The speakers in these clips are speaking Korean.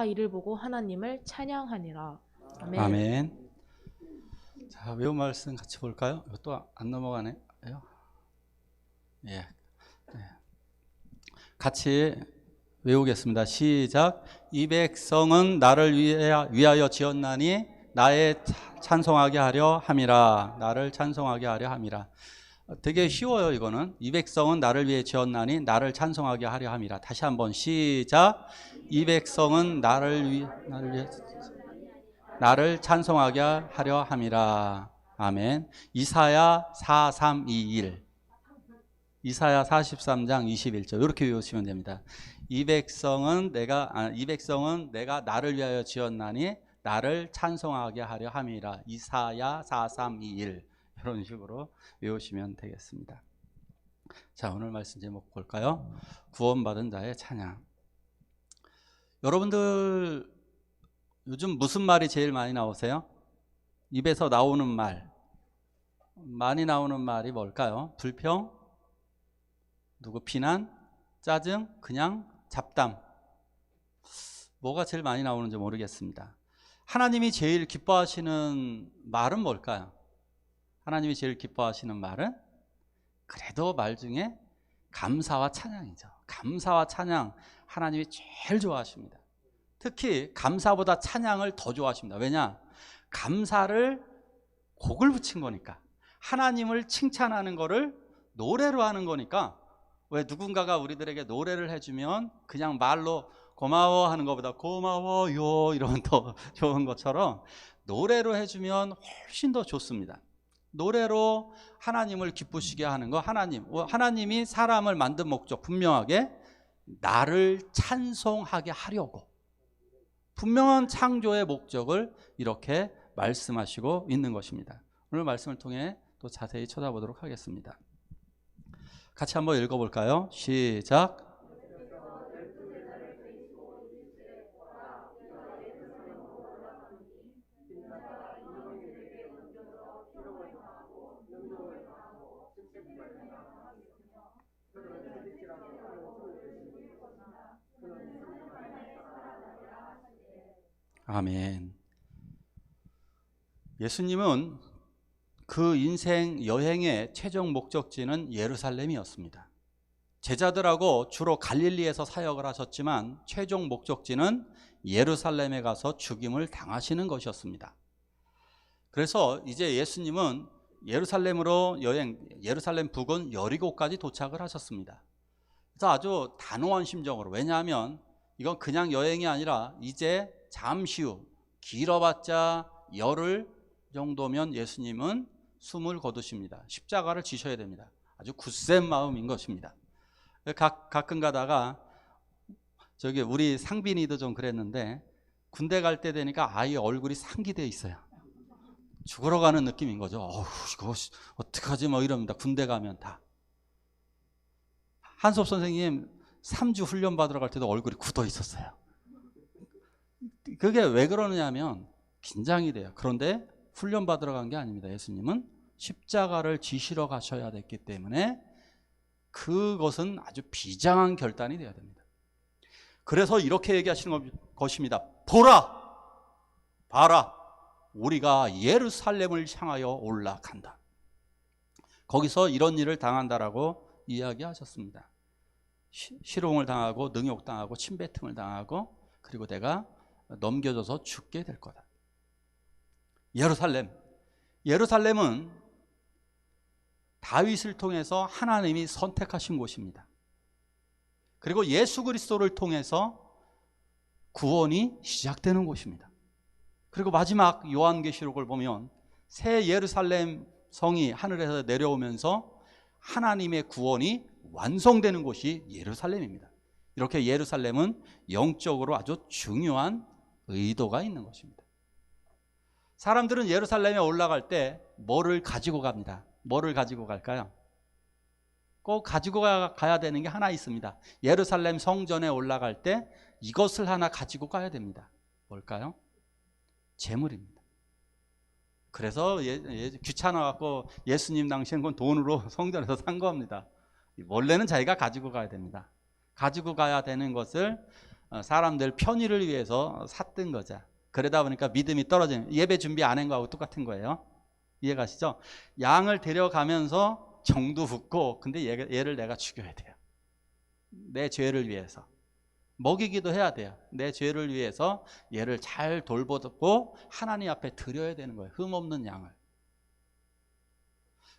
이를 보고 하나님을 찬양하니라. 아멘. 아멘. 자, 외운 말씀 같이 볼까요? 이것도 안 넘어가네요. 예. 네. 같이 외우겠습니다. 시작. 이 백성은 나를 위하여 지었나니 나의 찬송하게 하려 함이라. 나를 찬송하게 하려 함이라. 되게 쉬워요. 이거는. 이 백성은 나를 위해 지었나니 나를 찬송하게 하려 함이라. 다시 한번 시작. 이 백성은 나를 위해 나를 찬송하게 하려 함이라. 아멘. 이사야 4321. 이사야 43장 21절 이렇게 외우시면 됩니다. 이 백성은 내가 나를 위하여 지었나니 나를 찬송하게 하려 함이라. 이사야 4321 이런 식으로 외우시면 되겠습니다. 자, 오늘 말씀 제목 볼까요? 구원받은 자의 찬양. 여러분들 요즘 무슨 말이 제일 많이 나오세요? 입에서 나오는 말. 많이 나오는 말이 뭘까요? 불평, 누구 비난, 짜증, 그냥 잡담. 뭐가 제일 많이 나오는지 모르겠습니다. 하나님이 제일 기뻐하시는 말은 뭘까요? 하나님이 제일 기뻐하시는 말은 그래도 말 중에 감사와 찬양이죠. 감사와 찬양 하나님이 제일 좋아하십니다. 특히 감사보다 찬양을 더 좋아하십니다. 왜냐? 감사를 곡을 붙인 거니까. 하나님을 칭찬하는 거를 노래로 하는 거니까. 왜 누군가가 우리들에게 노래를 해주면 그냥 말로 고마워 하는 것보다 고마워요 이러면 더 좋은 것처럼 노래로 해주면 훨씬 더 좋습니다. 노래로 하나님을 기쁘시게 하는 거. 하나님이 사람을 만든 목적 분명하게 나를 찬송하게 하려고 분명한 창조의 목적을 이렇게 말씀하시고 있는 것입니다. 오늘 말씀을 통해 또 자세히 쳐다보도록 하겠습니다. 같이 한번 읽어볼까요? 시작. 아멘. 예수님은 그 인생 여행의 최종 목적지는 예루살렘이었습니다. 제자들하고 주로 갈릴리에서 사역을 하셨지만 최종 목적지는 예루살렘에 가서 죽임을 당하시는 것이었습니다. 그래서 이제 예수님은 예루살렘 부근 여리고까지 도착을 하셨습니다. 그래서 아주 단호한 심정으로, 왜냐하면 이건 그냥 여행이 아니라 이제 잠시 후 길어봤자 열흘 정도면 예수님은 숨을 거두십니다. 십자가를 지셔야 됩니다. 아주 굳센 마음인 것입니다. 가끔 가다가 우리 상빈이도 좀 그랬는데 군대 갈 때 되니까 아예 얼굴이 상기되어 있어요. 죽으러 가는 느낌인 거죠. 이거 어떡하지 뭐 이럽니다. 군대 가면 다. 한섭 선생님 3주 훈련 받으러 갈 때도 얼굴이 굳어 있었어요. 그게 왜 그러느냐면 긴장이 돼요. 그런데 훈련 받으러 간 게 아닙니다. 예수님은 십자가를 지시러 가셔야 됐기 때문에 그것은 아주 비장한 결단이 되어야 됩니다. 그래서 이렇게 얘기하시는 것입니다. 봐라, 우리가 예루살렘을 향하여 올라간다. 거기서 이런 일을 당한다라고 이야기하셨습니다. 실형을 당하고 능욕당하고 침뱉음을 당하고 그리고 내가 넘겨져서 죽게 될 거다. 예루살렘은 다윗을 통해서 하나님이 선택하신 곳입니다. 그리고 예수 그리스도를 통해서 구원이 시작되는 곳입니다. 그리고 마지막 요한계시록을 보면 새 예루살렘 성이 하늘에서 내려오면서 하나님의 구원이 완성되는 곳이 예루살렘입니다. 이렇게 예루살렘은 영적으로 아주 중요한 의도가 있는 것입니다. 사람들은 예루살렘에 올라갈 때 뭐를 가지고 갑니다. 뭐를 가지고 갈까요? 꼭 가지고 가야 되는 게 하나 있습니다. 예루살렘 성전에 올라갈 때 이것을 하나 가지고 가야 됩니다. 뭘까요? 재물입니다. 그래서 귀찮아갖고 예수님 당시에는 그건 돈으로 성전에서 산 겁니다. 원래는 자기가 가지고 가야 됩니다. 가지고 가야 되는 것을 사람들 편의를 위해서 샀던 거죠. 그러다 보니까 믿음이 떨어지는, 예배 준비 안 한 거하고 똑같은 거예요. 이해가시죠? 양을 데려가면서 정도 붓고, 근데 얘를 내가 죽여야 돼요. 내 죄를 위해서. 먹이기도 해야 돼요. 내 죄를 위해서 얘를 잘 돌보고 하나님 앞에 드려야 되는 거예요. 흠없는 양을.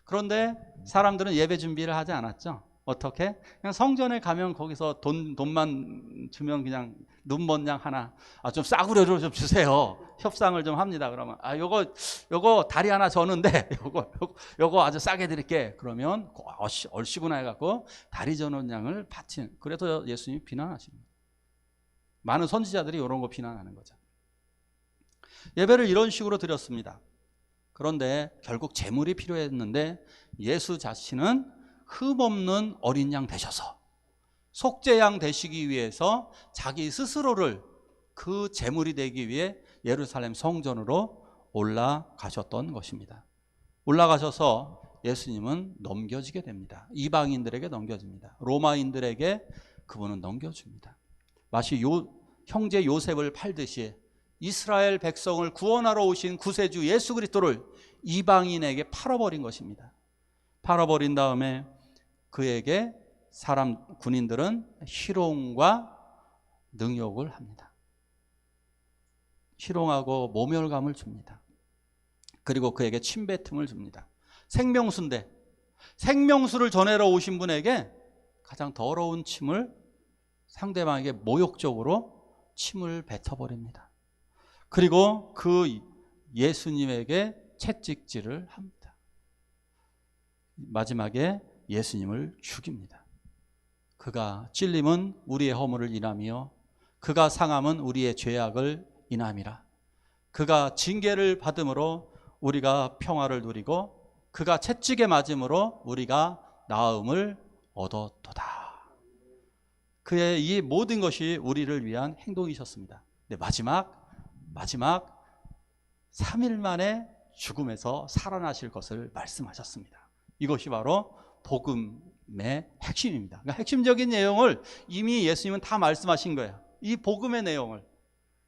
그런데 사람들은 예배 준비를 하지 않았죠. 어떻게? 그냥 성전에 가면 거기서 돈만 주면 그냥 눈먼 양 하나, 좀 싸구려로 좀 주세요. 협상을 좀 합니다. 그러면 요거 다리 하나 저는데 요거 아주 싸게 드릴게. 그러면 얼씨구나 해갖고 다리 저는 양을 바치는. 그래서 예수님이 비난하시는 거예요. 많은 선지자들이 이런 거 비난하는 거죠. 예배를 이런 식으로 드렸습니다. 그런데 결국 제물이 필요했는데 예수 자신은 흠없는 어린 양 되셔서 속죄양 되시기 위해서 자기 스스로를 그 제물이 되기 위해 예루살렘 성전으로 올라가셨던 것입니다. 올라가셔서 예수님은 넘겨지게 됩니다. 이방인들에게 넘겨집니다. 로마인들에게 그분은 넘겨줍니다. 마치 형제 요셉을 팔듯이 이스라엘 백성을 구원하러 오신 구세주 예수 그리스도를 이방인에게 팔아버린 것입니다. 팔아버린 다음에 그에게 군인들은 희롱과 능욕을 합니다. 희롱하고 모멸감을 줍니다. 그리고 그에게 침뱉음을 줍니다. 생명수인데 생명수를 전하러 오신 분에게 가장 더러운 침을, 상대방에게 모욕적으로 침을 뱉어버립니다. 그리고 그 예수님에게 채찍질을 합니다. 마지막에 예수님을 죽입니다. 그가 찔림은 우리의 허물을 인하며 그가 상함은 우리의 죄악을 인함이라. 그가 징계를 받음으로 우리가 평화를 누리고 그가 채찍에 맞음으로 우리가 나음을 얻었도다. 그의 이 모든 것이 우리를 위한 행동이셨습니다. 근데 마지막 3일 만에 죽음에서 살아나실 것을 말씀하셨습니다. 이것이 바로 복음의 핵심입니다. 그러니까 핵심적인 내용을 이미 예수님은 다 말씀하신 거예요. 이 복음의 내용을,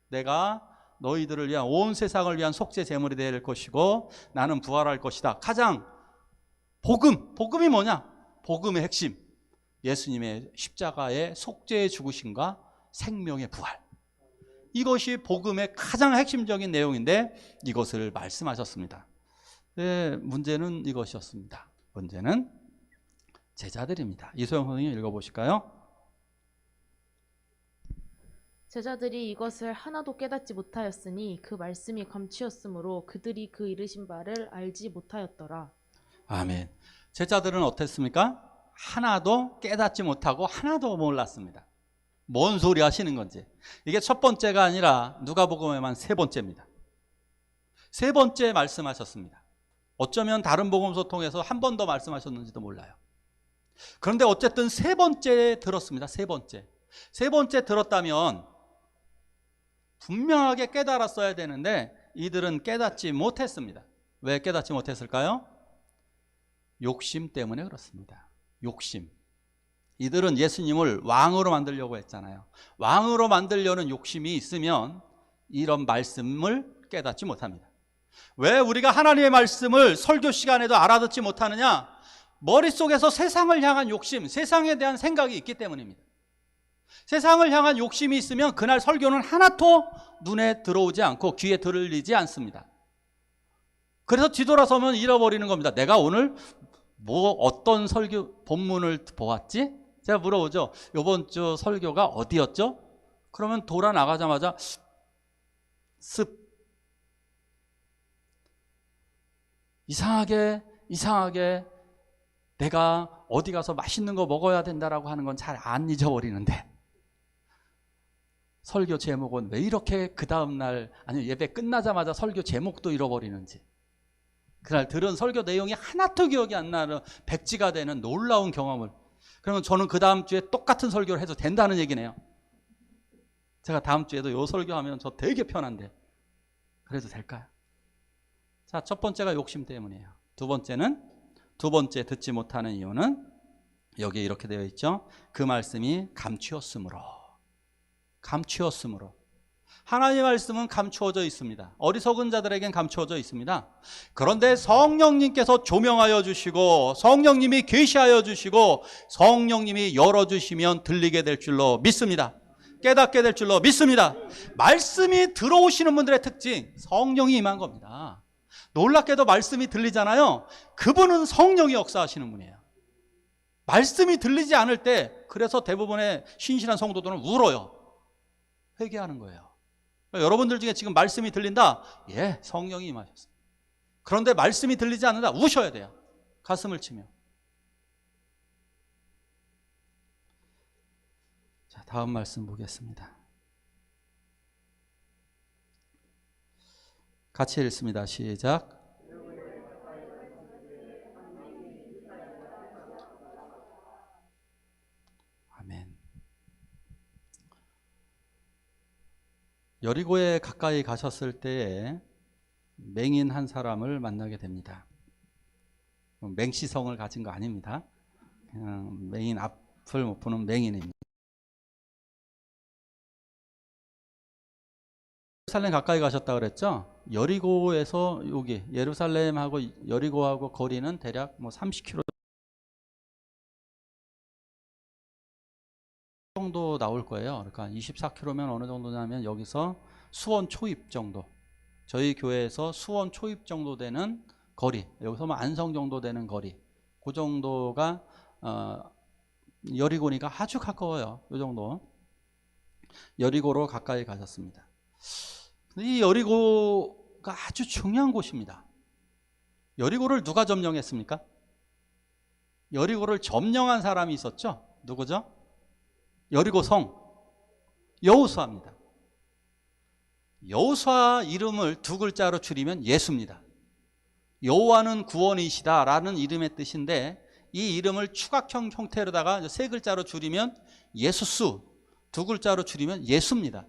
내가 너희들을 위한, 온 세상을 위한 속죄 제물이 될 것이고 나는 부활할 것이다. 가장 복음이 뭐냐? 복음의 핵심, 예수님의 십자가의 속죄의 죽으심과 생명의 부활. 이것이 복음의 가장 핵심적인 내용인데 이것을 말씀하셨습니다. 네, 문제는 이것이었습니다. 문제는 제자들입니다. 이소영 선생님 읽어보실까요? 제자들이 이것을 하나도 깨닫지 못하였으니 그 말씀이 감추었으므로 그들이 그 이르신 바를 알지 못하였더라. 아멘. 제자들은 어땠습니까? 하나도 깨닫지 못하고 하나도 몰랐습니다. 뭔 소리 하시는 건지. 이게 첫 번째가 아니라 누가복음에만 3번째입니다. 3번째 말씀하셨습니다. 어쩌면 다른 복음서 통해서 한 번 더 말씀하셨는지도 몰라요. 그런데 어쨌든 3번째 들었습니다. 3번째. 3번째 들었다면 분명하게 깨달았어야 되는데 이들은 깨닫지 못했습니다. 왜 깨닫지 못했을까요? 욕심 때문에 그렇습니다. 욕심. 이들은 예수님을 왕으로 만들려고 했잖아요. 왕으로 만들려는 욕심이 있으면 이런 말씀을 깨닫지 못합니다. 왜 우리가 하나님의 말씀을 설교 시간에도 알아듣지 못하느냐? 머릿속에서 세상을 향한 욕심, 세상에 대한 생각이 있기 때문입니다. 세상을 향한 욕심이 있으면 그날 설교는 하나도 눈에 들어오지 않고 귀에 들리지 않습니다. 그래서 뒤돌아서면 잃어버리는 겁니다. 내가 오늘 어떤 설교 본문을 보았지? 제가 물어보죠. 이번 주 설교가 어디였죠? 그러면 돌아 나가자마자 이상하게 내가 어디 가서 맛있는 거 먹어야 된다라고 하는 건 잘 안 잊어버리는데 설교 제목은 왜 이렇게 그 다음날 아니면 예배 끝나자마자 설교 제목도 잃어버리는지, 그날 들은 설교 내용이 하나도 기억이 안 나는 백지가 되는 놀라운 경험을, 그러면 저는 그 다음 주에 똑같은 설교를 해도 된다는 얘기네요. 제가 다음 주에도 요 설교하면 저 되게 편한데 그래도 될까요? 자, 첫 번째가 욕심 때문이에요. 두 번째 듣지 못하는 이유는 여기 이렇게 되어 있죠. 그 말씀이 감추었으므로. 감추었으므로. 하나님의 말씀은 감추어져 있습니다. 어리석은 자들에겐 감추어져 있습니다. 그런데 성령님께서 조명하여 주시고 성령님이 계시하여 주시고 성령님이 열어주시면 들리게 될 줄로 믿습니다. 깨닫게 될 줄로 믿습니다. 말씀이 들어오시는 분들의 특징, 성령이 임한 겁니다. 놀랍게도 말씀이 들리잖아요. 그분은 성령이 역사하시는 분이에요. 말씀이 들리지 않을 때 그래서 대부분의 신실한 성도들은 울어요. 회개하는 거예요. 여러분들 중에 지금 말씀이 들린다? 예, 성령이 임하셨어요. 그런데 말씀이 들리지 않는다? 우셔야 돼요. 가슴을 치며. 자, 다음 말씀 보겠습니다. 같이 읽습니다. 시작. 아멘. 여리고에 가까이 가셨을 때에 맹인 한 사람을 만나게 됩니다. 맹시성을 가진 거 아닙니다. 그냥 맹인 앞을 못 보는 맹인입니다. 예루살렘 가까이 가셨다 그랬죠? 여리고에서 여기 예루살렘하고 여리고하고 거리는 대략 뭐 30km 정도 나올 거예요. 그러니까 24km면 어느 정도냐면 여기서 수원 초입 정도. 저희 교회에서 수원 초입 정도 되는 거리. 여기서 뭐 안성 정도 되는 거리. 그 정도가 여리고니까 아주 가까워요. 이 정도. 여리고로 가까이 가셨습니다. 이 여리고가 아주 중요한 곳입니다. 여리고를 누가 점령했습니까? 여리고를 점령한 사람이 있었죠? 누구죠? 여리고 성 여호수아입니다. 여호수아 이름을 두 글자로 줄이면 예수입니다. 여호와는 구원이시다 라는 이름의 뜻인데 이 이름을 추각형 형태로다가 세 글자로 줄이면 예수수, 두 글자로 줄이면 예수입니다.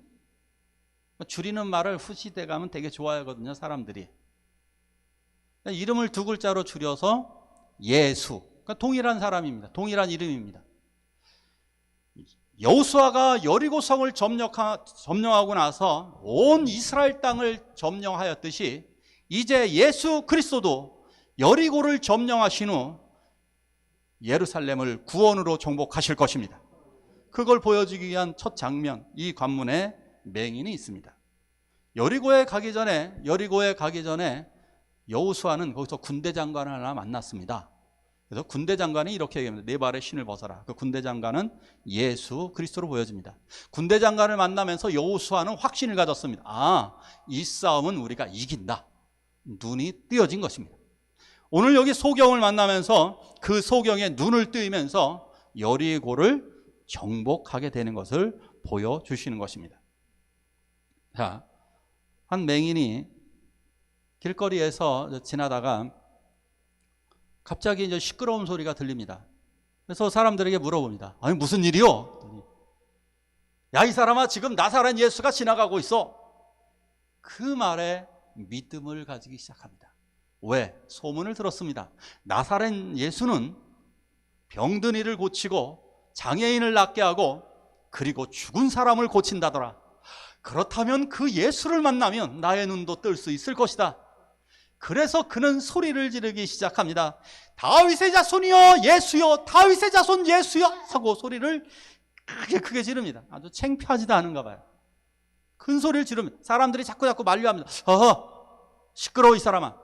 줄이는 말을 후시대 가면 되게 좋아하거든요, 사람들이. 이름을 두 글자로 줄여서 예수. 그러니까 동일한 사람입니다. 동일한 이름입니다. 여호수아가 여리고성을 점령하고 나서 온 이스라엘 땅을 점령하였듯이 이제 예수 그리스도도 여리고를 점령하신 후 예루살렘을 구원으로 정복하실 것입니다. 그걸 보여주기 위한 첫 장면, 이 관문에 맹인이 있습니다. 여리고에 가기 전에 여호수아는 거기서 군대 장관을 하나 만났습니다. 그래서 군대 장관이 이렇게 얘기합니다. 네 발의 신을 벗어라. 그 군대 장관은 예수 그리스도로 보여집니다. 군대 장관을 만나면서 여호수아는 확신을 가졌습니다. 아, 이 싸움은 우리가 이긴다. 눈이 뜨여진 것입니다. 오늘 여기 소경을 만나면서 그 소경에 눈을 뜨이면서 여리고를 정복하게 되는 것을 보여주시는 것입니다. 자, 한 맹인이 길거리에서 지나다가 갑자기 이제 시끄러운 소리가 들립니다. 그래서 사람들에게 물어봅니다. 아니, 무슨 일이요? 야, 이 사람아, 지금 나사렛 예수가 지나가고 있어. 그 말에 믿음을 가지기 시작합니다. 왜? 소문을 들었습니다. 나사렛 예수는 병든 이를 고치고 장애인을 낫게 하고 그리고 죽은 사람을 고친다더라. 그렇다면 그 예수를 만나면 나의 눈도 뜰 수 있을 것이다. 그래서 그는 소리를 지르기 시작합니다. 다윗의 자손이여 예수여, 다윗의 자손 예수여 하고 소리를 크게 지릅니다. 아주 창피하지도 않은가 봐요. 큰 소리를 지르면 사람들이 자꾸 만류합니다. 시끄러워 이 사람아.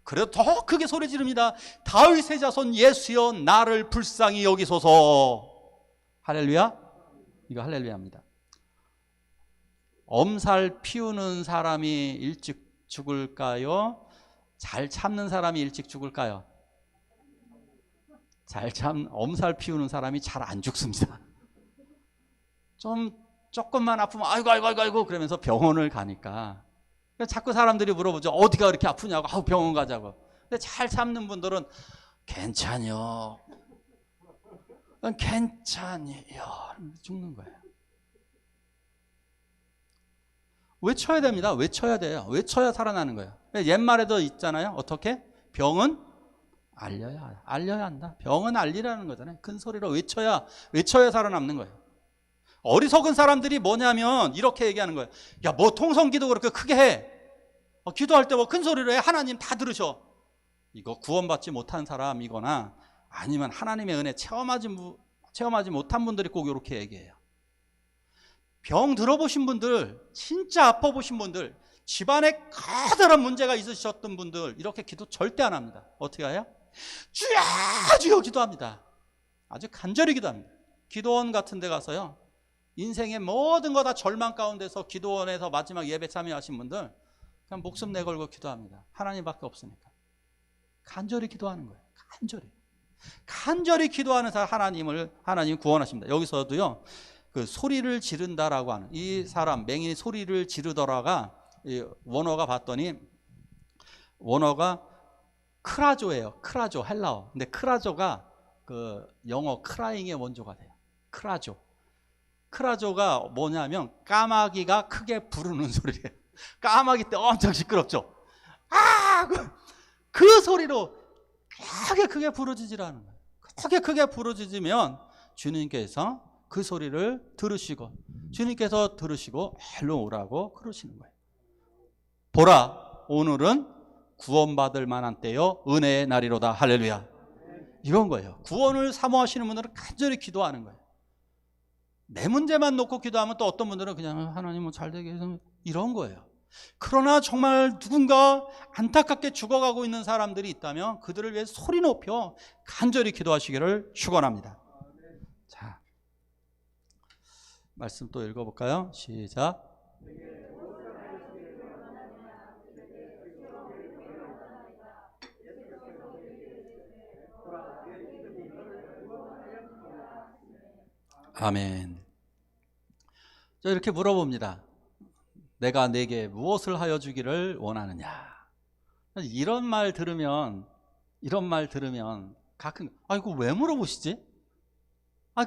그래도 더 크게 소리 지릅니다. 다윗의 자손 예수여, 나를 불쌍히 여기소서. 할렐루야. 이거 할렐루야입니다. 엄살 피우는 사람이 일찍 죽을까요? 잘 참는 사람이 일찍 죽을까요? 엄살 피우는 사람이 잘 안 죽습니다. 조금만 아프면 아이고 그러면서 병원을 가니까 자꾸 사람들이 물어보죠. 어디가 그렇게 아프냐고. 병원 가자고. 근데 잘 참는 분들은 괜찮요. 죽는 거예요. 외쳐야 됩니다. 외쳐야 돼요. 외쳐야 살아나는 거예요. 옛말에도 있잖아요. 어떻게? 병은 알려야 한다. 병은 알리라는 거잖아요. 큰 소리로 외쳐야 살아남는 거예요. 어리석은 사람들이 뭐냐면 이렇게 얘기하는 거예요. 야, 뭐 통성기도 그렇게 크게 해. 기도할 때 뭐 큰 소리로 해. 하나님 다 들으셔. 이거 구원받지 못한 사람이거나 아니면 하나님의 은혜 체험하지 못한 분들이 꼭 이렇게 얘기해요. 병 들어보신 분들, 진짜 아파보신 분들, 집안에 커다란 문제가 있으셨던 분들 이렇게 기도 절대 안 합니다. 어떻게 해요? 주여 주여 기도합니다. 아주 간절히 기도합니다. 기도원 같은 데 가서요, 인생의 모든 거 다 절망 가운데서 기도원에서 마지막 예배 참여하신 분들 그냥 목숨 내걸고 기도합니다. 하나님밖에 없으니까. 간절히 기도하는 거예요. 간절히 기도하는 사람 하나님 구원하십니다. 여기서도요, 그 소리를 지른다라고 하는 이 사람 맹인이 소리를 지르더라가 원어가 봤더니 원어가 크라조예요. 크라조, 헬라어. 근데 크라조가 그 영어 크라잉의 원조가 돼요. 크라조가 뭐냐면 까마귀가 크게 부르는 소리예요. 까마귀 때 엄청 시끄럽죠. 그 소리로 크게 부르짖으라는 거예요. 크게 부르짖으면 주님께서 그 소리를 들으시고 주님께서 들으시고 일로 오라고 그러시는 거예요. 보라, 오늘은 구원받을 만한 때요 은혜의 날이로다. 할렐루야. 이런 거예요. 구원을 사모하시는 분들은 간절히 기도하는 거예요. 내 문제만 놓고 기도하면 또 어떤 분들은 그냥 하나님 뭐 잘 되게 해서 이런 거예요. 그러나 정말 누군가 안타깝게 죽어가고 있는 사람들이 있다면 그들을 위해 소리 높여 간절히 기도하시기를 축원합니다. 자, 말씀 또 읽어볼까요? 시작. 아멘. 저 이렇게 물어봅니다. 내가 네게 무엇을 하여 주기를 원하느냐. 이런 말 들으면 가끔 이거 왜 물어보시지?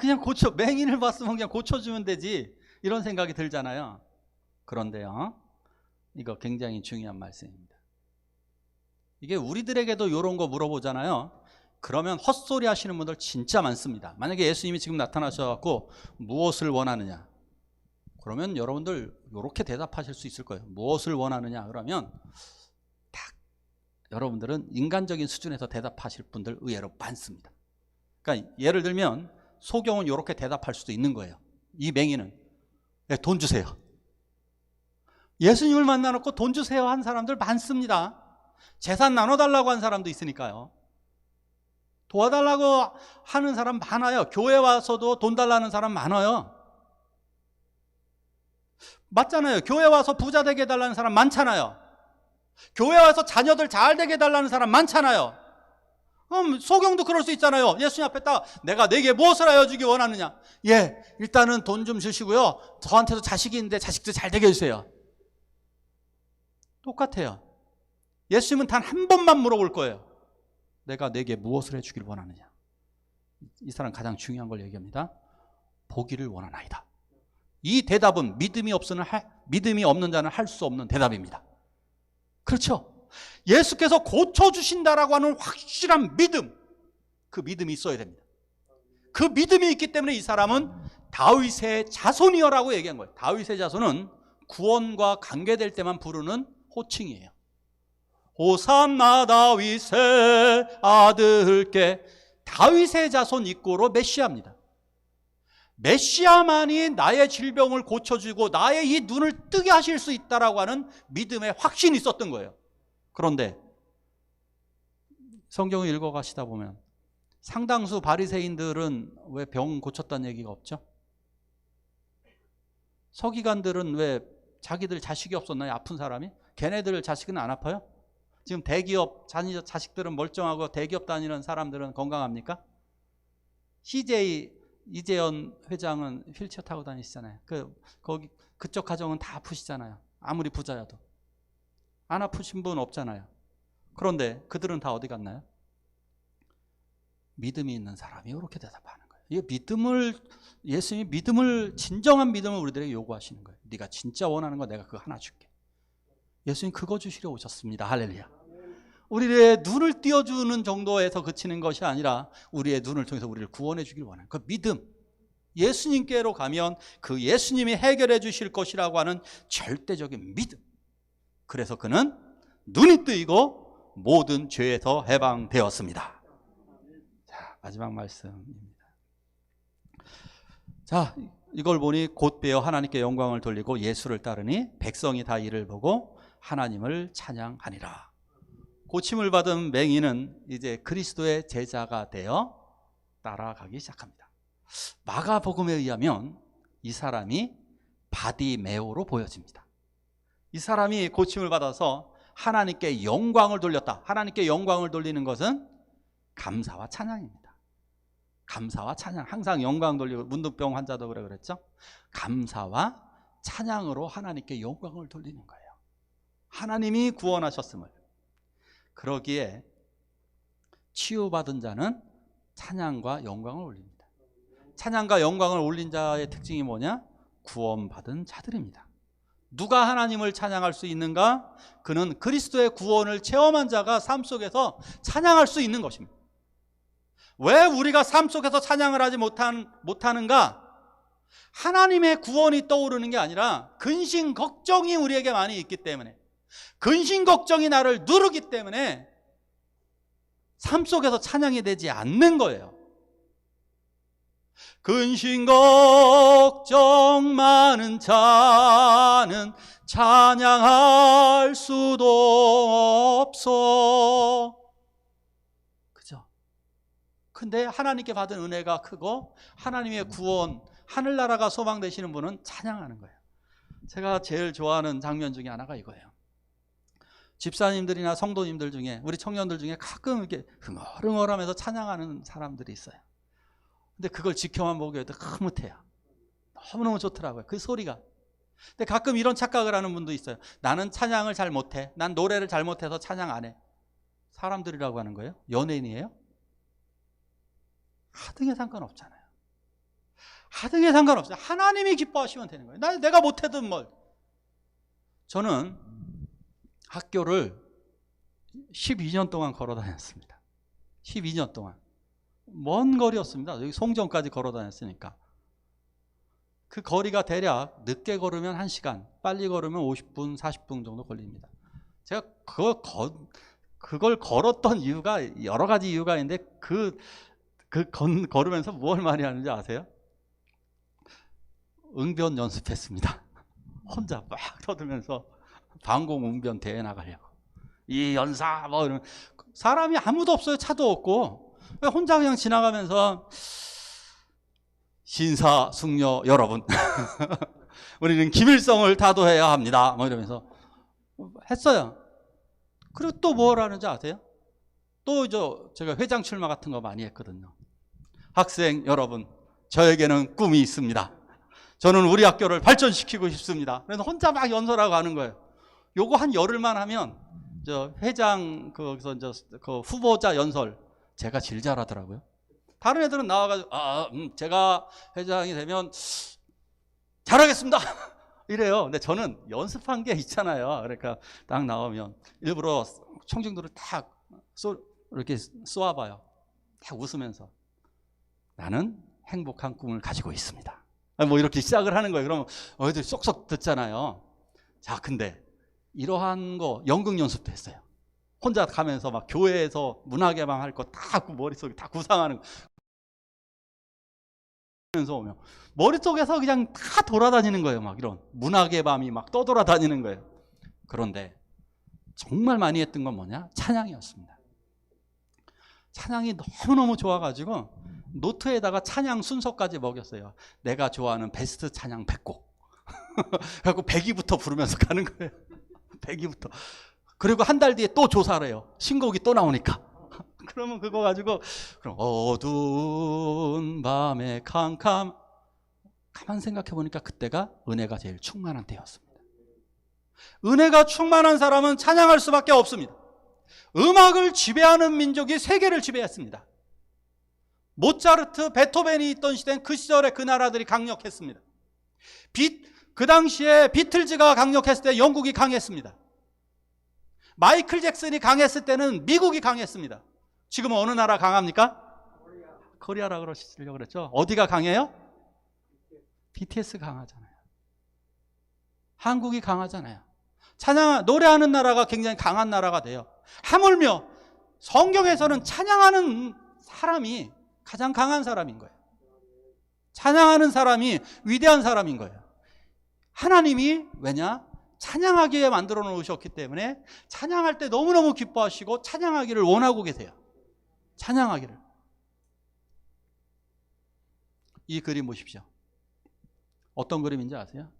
그냥 맹인을 봤으면 그냥 고쳐주면 되지, 이런 생각이 들잖아요. 그런데요, 이거 굉장히 중요한 말씀입니다. 이게 우리들에게도 이런 거 물어보잖아요. 그러면 헛소리 하시는 분들 진짜 많습니다. 만약에 예수님이 지금 나타나셔서 무엇을 원하느냐, 그러면 여러분들 이렇게 대답하실 수 있을 거예요. 무엇을 원하느냐 그러면 딱 여러분들은 인간적인 수준에서 대답하실 분들 의외로 많습니다. 그러니까 예를 들면 소경은 이렇게 대답할 수도 있는 거예요. 이 맹인은 돈 주세요. 예수님을 만나놓고 돈 주세요 한 사람들 많습니다. 재산 나눠달라고 한 사람도 있으니까요. 도와달라고 하는 사람 많아요. 교회 와서도 돈 달라는 사람 많아요. 맞잖아요. 교회 와서 부자 되게 해달라는 사람 많잖아요. 교회 와서 자녀들 잘 되게 해달라는 사람 많잖아요. 그럼 소경도 그럴 수 있잖아요. 예수님 앞에 딱 내가 네게 무엇을 하여 주기 원하느냐. 일단은 돈 좀 주시고요, 저한테도 자식이 있는데 자식도 잘 되게 해주세요. 똑같아요. 예수님은 단 한 번만 물어볼 거예요. 내가 네게 무엇을 해주기를 원하느냐. 이 사람 가장 중요한 걸 얘기합니다. 보기를 원하나이다. 이 대답은 믿음이 없는 자는 할 수 없는 대답입니다. 그렇죠? 예수께서 고쳐주신다라고 하는 확실한 믿음, 그 믿음이 있어야 됩니다. 그 믿음이 있기 때문에 이 사람은 다윗의 자손이여라고 얘기한 거예요. 다윗의 자손은 구원과 관계될 때만 부르는 호칭이에요. 호산나 다윗의 아들께. 다윗의 자손 이꼬로 메시아입니다. 메시아만이 나의 질병을 고쳐주고 나의 이 눈을 뜨게 하실 수 있다라고 하는 믿음의 확신이 있었던 거예요. 그런데 성경을 읽어가시다 보면 상당수 바리새인들은 왜 병 고쳤다는 얘기가 없죠? 서기관들은 왜 자기들 자식이 없었나요? 아픈 사람이? 걔네들 자식은 안 아파요? 지금 대기업 자식들은 멀쩡하고 대기업 다니는 사람들은 건강합니까? 이재현 회장은 휠체어 타고 다니시잖아요. 그쪽 가정은 다 아프시잖아요. 아무리 부자여도. 안 아프신 분 없잖아요. 그런데 그들은 다 어디 갔나요? 믿음이 있는 사람이 이렇게 대답하는 거예요. 예수님이 진정한 믿음을 우리들에게 요구하시는 거예요. 네가 진짜 원하는 거 내가 그거 하나 줄게. 예수님 그거 주시려 오셨습니다. 할렐루야. 우리의 눈을 띄워주는 정도에서 그치는 것이 아니라 우리의 눈을 통해서 우리를 구원해 주길 원하는 그 믿음. 예수님께로 가면 그 예수님이 해결해 주실 것이라고 하는 절대적인 믿음. 그래서 그는 눈이 뜨이고 모든 죄에서 해방되었습니다. 자, 마지막 말씀입니다. 자, 이걸 보니 곧배어 하나님께 영광을 돌리고 예수를 따르니 백성이 다 이를 보고 하나님을 찬양하니라. 고침을 받은 맹인은 이제 그리스도의 제자가 되어 따라가기 시작합니다. 마가복음에 의하면 이 사람이 바디메오로 보여집니다. 이 사람이 고침을 받아서 하나님께 영광을 돌렸다. 하나님께 영광을 돌리는 것은 감사와 찬양입니다. 감사와 찬양. 항상 영광 돌리고, 문둥병 환자도 그랬죠. 감사와 찬양으로 하나님께 영광을 돌리는 거예요. 하나님이 구원하셨음을. 그러기에 치유받은 자는 찬양과 영광을 올립니다. 찬양과 영광을 올린 자의 특징이 뭐냐? 구원받은 자들입니다. 누가 하나님을 찬양할 수 있는가? 그는 그리스도의 구원을 체험한 자가 삶 속에서 찬양할 수 있는 것입니다. 왜 우리가 삶 속에서 찬양을 하지 못하는가? 하나님의 구원이 떠오르는 게 아니라 근심 걱정이 우리에게 많이 있기 때문에, 근심 걱정이 나를 누르기 때문에 삶 속에서 찬양이 되지 않는 거예요. 근심 걱정 많은 자는 찬양할 수도 없어. 그죠? 근데 하나님께 받은 은혜가 크고 하나님의 구원, 하늘나라가 소망되시는 분은 찬양하는 거예요. 제가 제일 좋아하는 장면 중에 하나가 이거예요. 집사님들이나 성도님들 중에, 우리 청년들 중에 가끔 이렇게 흥얼흥얼하면서 찬양하는 사람들이 있어요. 근데 그걸 지켜만 보기에도 흐뭇해요. 너무너무 좋더라고요, 그 소리가. 근데 가끔 이런 착각을 하는 분도 있어요. 나는 찬양을 잘 못해. 난 노래를 잘 못해서 찬양 안 해. 사람들이라고 하는 거예요? 연예인이에요? 하등에 상관없잖아요. 하등에 상관없어요. 하나님이 기뻐하시면 되는 거예요. 내가 못해든 뭘. 저는 학교를 12년 동안 걸어 다녔습니다. 12년 동안. 먼 거리였습니다. 여기 송정까지 걸어 다녔으니까. 그 거리가 대략 늦게 걸으면 1시간, 빨리 걸으면 50분, 40분 정도 걸립니다. 제가 그걸 걸었던 이유가 여러 가지 이유가 있는데 걸으면서 뭘 많이 하는지 아세요? 응변 연습했습니다. 혼자 막 터들면서 방공 응변 대회 나가려고. 이 연사 뭐 이러면 사람이 아무도 없어요. 차도 없고. 혼자 그냥 지나가면서 신사숙녀 여러분 우리는 김일성을 다도해야 합니다 뭐 이러면서 했어요. 그리고 또 뭘 하는지 아세요? 또 제가 회장 출마 같은 거 많이 했거든요. 학생 여러분, 저에게는 꿈이 있습니다. 저는 우리 학교를 발전시키고 싶습니다. 그래서 혼자 막 연설하고 하는 거예요. 요거 한 열흘만 하면 회장 거기서 그 후보자 연설 제가 제일 잘하더라고요. 다른 애들은 나와가지고 제가 회장이 되면 잘하겠습니다 이래요. 근데 저는 연습한 게 있잖아요. 그러니까 딱 나오면 일부러 청중들을 딱 이렇게 쏘아봐요. 딱 웃으면서 나는 행복한 꿈을 가지고 있습니다. 뭐 이렇게 시작을 하는 거예요. 그러면 애들이 쏙쏙 듣잖아요. 자, 근데 이러한 거 연극 연습도 했어요. 혼자 가면서 막 교회에서 문화개방 할 거 다 머릿속에 다 구상하는 거. 면서 오면 머릿속에서 그냥 다 돌아다니는 거예요. 막 이런 문학의 밤이 막 떠돌아다니는 거예요. 그런데 정말 많이 했던 건 뭐냐? 찬양이었습니다. 찬양이 너무너무 좋아가지고 노트에다가 찬양 순서까지 먹였어요. 내가 좋아하는 베스트 찬양 100곡. 그래갖고 100위부터 부르면서 가는 거예요. 100위부터. 그리고 한 달 뒤에 또 조사를 해요. 신곡이 또 나오니까. 그러면 그거 가지고 그럼 어두운 밤에 가만 생각해 보니까 그때가 은혜가 제일 충만한 때였습니다. 은혜가 충만한 사람은 찬양할 수밖에 없습니다. 음악을 지배하는 민족이 세계를 지배했습니다. 모차르트, 베토벤이 있던 시대는 그 시절에 그 나라들이 강력했습니다. 그 당시에 비틀즈가 강력했을 때 영국이 강했습니다. 마이클 잭슨이 강했을 때는 미국이 강했습니다. 지금은 어느 나라 강합니까? 코리아라 그러시려고 그랬죠. 어디가 강해요? BTS 강하잖아요. 한국이 강하잖아요. 노래하는 나라가 굉장히 강한 나라가 돼요. 하물며 성경에서는 찬양하는 사람이 가장 강한 사람인 거예요. 찬양하는 사람이 위대한 사람인 거예요. 하나님이 왜냐? 찬양하기에 만들어 놓으셨기 때문에 찬양할 때 너무너무 기뻐하시고 찬양하기를 원하고 계세요. 찬양하기를. 이 그림 보십시오. 어떤 그림인지 아세요?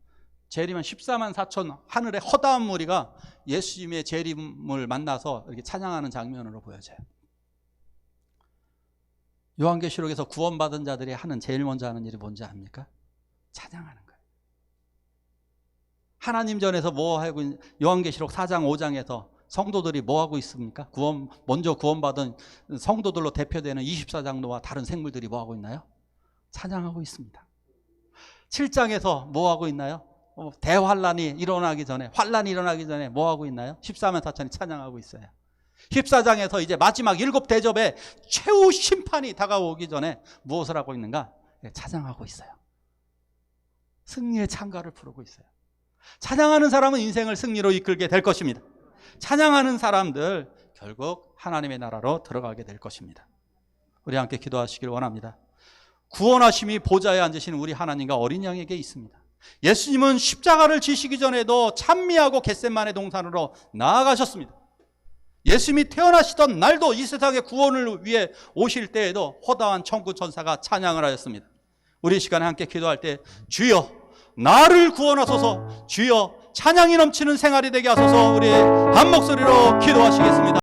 재림한 14만 4천 하늘의 허다한 무리가 예수님의 재림을 만나서 이렇게 찬양하는 장면으로 보여져요. 요한계시록에서 구원받은 자들이 하는 제일 먼저 하는 일이 뭔지 압니까? 찬양하는 거예요. 하나님 전에서 뭐 하고 요한계시록 4장 5장에서 성도들이 뭐 하고 있습니까? 먼저 구원받은 성도들로 대표되는 24장로와 다른 생물들이 뭐 하고 있나요? 찬양하고 있습니다. 7장에서 뭐 하고 있나요? 환란이 일어나기 전에 뭐 하고 있나요? 14만 4천이 찬양하고 있어요. 14장에서 이제 마지막 7대접의 최후 심판이 다가오기 전에 무엇을 하고 있는가? 찬양하고 있어요. 승리의 찬가를 부르고 있어요. 찬양하는 사람은 인생을 승리로 이끌게 될 것입니다. 찬양하는 사람들 결국 하나님의 나라로 들어가게 될 것입니다. 우리 함께 기도하시길 원합니다. 구원하심이 보좌에 앉으신 우리 하나님과 어린 양에게 있습니다. 예수님은 십자가를 지시기 전에도 찬미하고 겟세마네 동산으로 나아가셨습니다. 예수님이 태어나시던 날도 이 세상의 구원을 위해 오실 때에도 허다한 천군 천사가 찬양을 하였습니다. 우리 이 시간에 함께 기도할 때 주여 나를 구원하소서, 주여 찬양이 넘치는 생활이 되게 하소서, 우리의 한 목소리로 기도하시겠습니다.